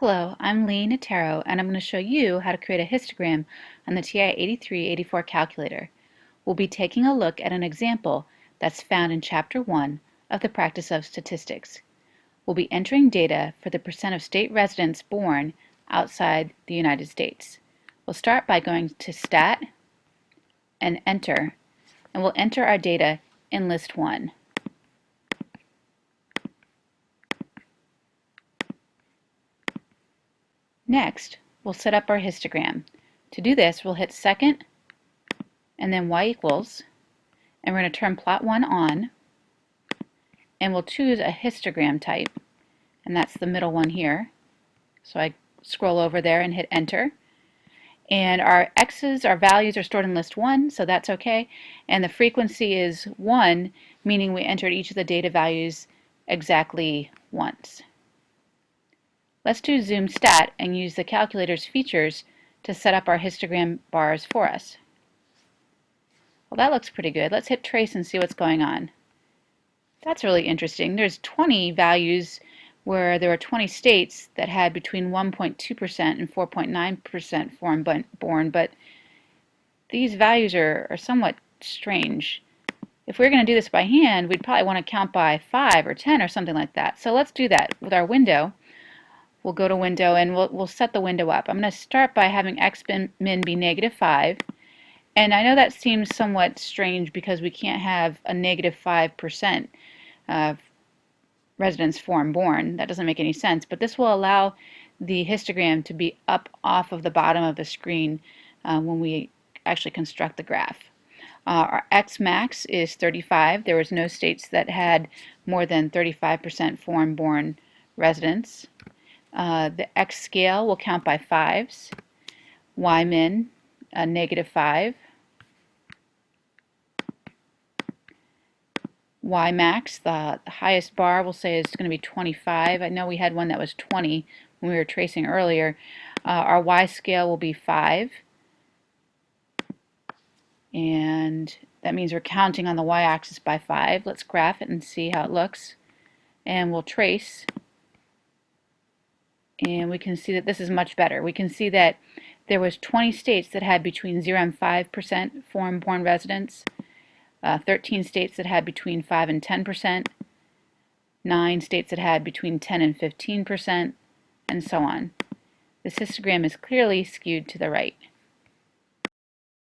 Hello, I'm Lee Natero, and I'm going to show you how to create a histogram on the TI 8384 calculator. We'll be taking a look at an example that's found in Chapter 1 of the Practice of Statistics. We'll be entering data for the percent of state residents born outside the United States. We'll start by going to Stat and Enter, and we'll enter our data in List 1. Next, we'll set up our histogram. To do this, we'll hit Second and then Y equals, and we're going to turn Plot 1 on, and we'll choose a histogram type, and that's the middle one here. So I scroll over there and hit Enter. And our X's, our values are stored in list 1, so that's okay. And the frequency is 1, meaning we entered each of the data values exactly once. Let's do Zoom Stat and use the calculator's features to set up our histogram bars for us. Well, that looks pretty good. Let's hit Trace and see what's going on. That's really interesting. There's 20 values where there are 20 states that had between 1.2% and 4.9% foreign born, but these values are somewhat strange. If we were going to do this by hand, we'd probably want to count by 5 or 10 or something like that. So let's do that with our window. We'll go to Window and we'll set the window up. I'm going to start by having X-min be -5. And I know that seems somewhat strange because we can't have a -5% residents foreign born. That doesn't make any sense. But this will allow the histogram to be up off of the bottom of the screen when we actually construct the graph. Our X max is 35. There was no states that had more than 35% foreign born residents. The X scale will count by 5s. Y min, -5. Y max, the highest bar we'll say is going to be 25. I know we had one that was 20 when we were tracing earlier. Our Y scale will be 5. And that means we're counting on the y-axis by 5. Let's graph it and see how it looks. And we'll trace. And we can see that this is much better. We can see that there was 20 states that had between 0 and 5% foreign-born residents, 13 states that had between 5 and 10%, 9 states that had between 10 and 15%, and so on. This histogram is clearly skewed to the right.